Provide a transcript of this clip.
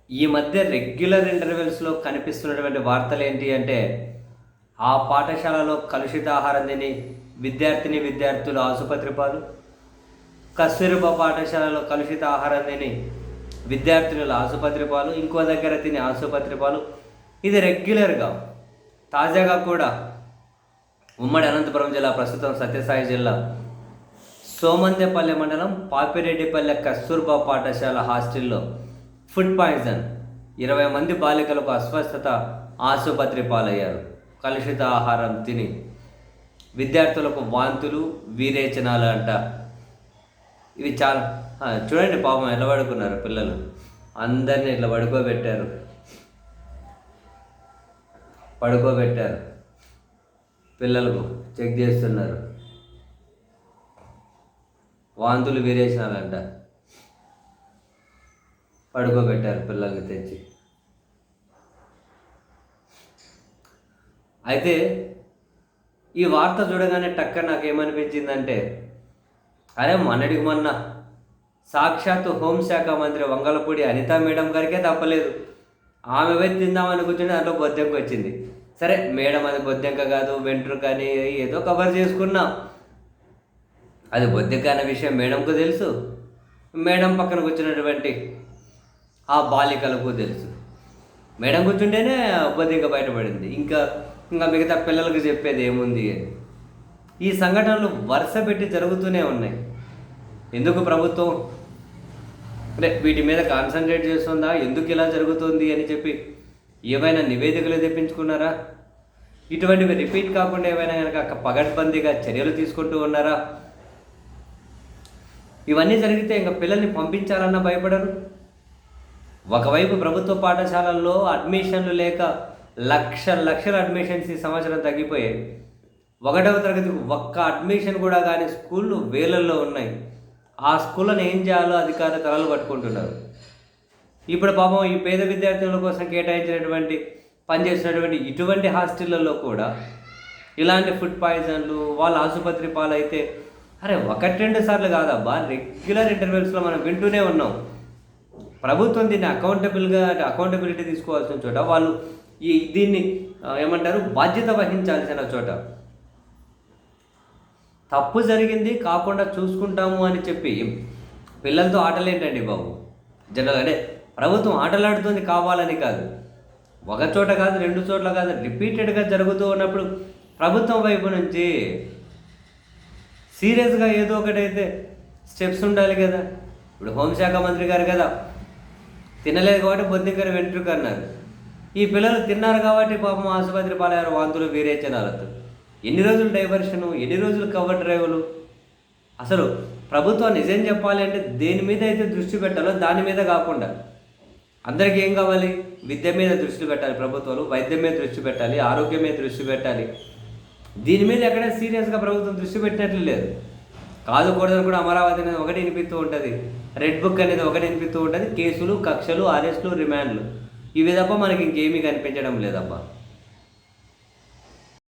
ఈ మధ్య రెగ్యులర్ ఇంటర్వెల్స్లో కనిపిస్తున్నటువంటి వార్తలు ఏంటి అంటే, ఆ పాఠశాలలో కలుషిత ఆహారం తిని విద్యార్థులు ఆసుపత్రి పాలు, కస్తూరిబా పాఠశాలలో కలుషిత ఆహారం తిని విద్యార్థినులు ఆసుపత్రి పాలు, ఇంకో దగ్గర తిని ఆసుపత్రి పాలు. ఇది రెగ్యులర్గా. తాజాగా కూడా ఉమ్మడి అనంతపురం జిల్లా, ప్రస్తుతం సత్యసాయి జిల్లా, సోమందెపల్లె మండలం పాపిరెడ్డిపల్లె కస్తూర్బా పాఠశాల హాస్టల్లో ఫుడ్ పాయిజన్, 20 మంది బాలికలకు అస్వస్థత, ఆసుపత్రి పాలయ్యారు. కలుషిత ఆహారం తిని విద్యార్థులకు వాంతులు, వీరేచనాలు అంట. ఇవి చాలా చూడండి, పాపం ఎలా పడుకున్నారు పిల్లలు. అందరినీ ఇట్లా పడుకోబెట్టారు పిల్లలకు చెక్ చేస్తున్నారు. వాంతులు, వీరేచనాలంట. పడుకోబెట్టారు పిల్లల్ని తెచ్చి. అయితే ఈ వార్త చూడగానే టక్క నాకేమనిపించిందంటే, అరే మొన్నటికి మొన్న సాక్షాత్తు హోంశాఖ మంత్రి వంగలపూడి అనితా మేడం గారికే తప్పలేదు. ఆమె వైపు తిందామని కూర్చొని దాంట్లో బొద్దెంక వచ్చింది. సరే మేడం, అది బొద్దెంక కాదు, వెంట్రుక అని ఏదో కవర్ చేసుకున్నాం. అది బొద్దెంక అనే విషయం మేడంకు తెలుసు, మేడం పక్కన కూర్చున్నటువంటి ఆ బాలికలకు తెలుసు. మేడం కూర్చుంటేనే బొద్దెంక బయటపడింది. ఇంకా మిగతా పిల్లలకు చెప్పేది ఏముంది అని. ఈ సంఘటనలు వరుస పెట్టి జరుగుతూనే ఉన్నాయి. ఎందుకు ప్రభుత్వం అంటే వీటి మీద కాన్సన్ట్రేట్ చేస్తుందా, ఎందుకు ఇలా జరుగుతుంది అని చెప్పి ఏమైనా నివేదికలు తెప్పించుకున్నారా? ఇటువంటివి రిపీట్ కాకుండా ఏమైనా కనుక పగడ్బందీగా చర్యలు తీసుకుంటూ ఉన్నారా? ఇవన్నీ జరిగితే ఇంకా పిల్లల్ని పంపించాలన్నా భయపడరు. ఒకవైపు ప్రభుత్వ పాఠశాలల్లో అడ్మిషన్లు లేక లక్షల అడ్మిషన్స్ ఈ సంవత్సరం తగ్గిపోయాయి. 1వ తరగతికి ఒక్క అడ్మిషన్ కూడా కానీ స్కూళ్ళు వేలల్లో ఉన్నాయి. ఆ స్కూళ్ళను ఏం చేయాలో అధికారులు తలలు పట్టుకుంటున్నారు. ఇప్పుడు పాపం ఈ పేద విద్యార్థుల కోసం కేటాయించినటువంటి పనిచేసినటువంటి ఇటువంటి హాస్టళ్లలో కూడా ఇలాంటి ఫుడ్ పాయిజన్లు, వాళ్ళ ఆసుపత్రి పాలైతే అరే 1-2 సార్లు కాదబ్బా, రెగ్యులర్ ఇంటర్వెల్స్లో మనం వింటూనే ఉన్నాం. ప్రభుత్వం దీన్ని అకౌంటబిలిటీ తీసుకోవాల్సిన చోట వాళ్ళు దీన్ని ఏమంటారు, బాధ్యత వహించాల్సిన చోట తప్పు జరిగింది కాకుండా చూసుకుంటాము అని చెప్పి పిల్లలతో ఆటలేంటండి బాబు. జనరల్ అంటే ప్రభుత్వం ఆటలాడుతుంది కావాలని కాదు, ఒక చోట కాదు, 2 చోట్ల కాదు, రిపీటెడ్గా జరుగుతూ ఉన్నప్పుడు ప్రభుత్వం వైపు నుంచి సీరియస్గా ఏదో ఒకటైతే స్టెప్స్ ఉండాలి కదా. ఇప్పుడు హోంశాఖ మంత్రి గారు కదా, తినలేదు కాబట్టి బొద్దింకర వెంట్రుక అన్నారు. ఈ పిల్లలు తిన్నారు కాబట్టి పాపం ఆసుపత్రి పాలయ్యారు, వాంతులు, వీరేచనాలతో. ఎన్ని రోజులు డైవర్షను, ఎన్ని రోజులు కవర్ డ్రైవులు. అసలు ప్రభుత్వం నిజం చెప్పాలి అంటే దేని మీద అయితే దృష్టి పెట్టాలో దాని మీద కాకుండా అందరికీ ఏం కావాలి, విద్య మీద దృష్టి పెట్టాలి ప్రభుత్వాలు, వైద్యం మీద దృష్టి పెట్టాలి, ఆరోగ్యం మీద దృష్టి పెట్టాలి. దీని మీద ఎక్కడ సీరియస్గా ప్రభుత్వం దృష్టి పెట్టినట్లు లేదు. కాదుకూడదని కూడా అమరావతి అనేది ఒకటి వినిపిస్తూ ఉంటుంది, రెడ్ బుక్ అనేది ఒకటి వినిపిస్తూ ఉంటుంది, కేసులు, కక్షలు, అరెస్టులు, రిమాండ్లు, ఇవి తప్ప మనకి ఇంకేమీ కనిపించడం లేదబ్బా.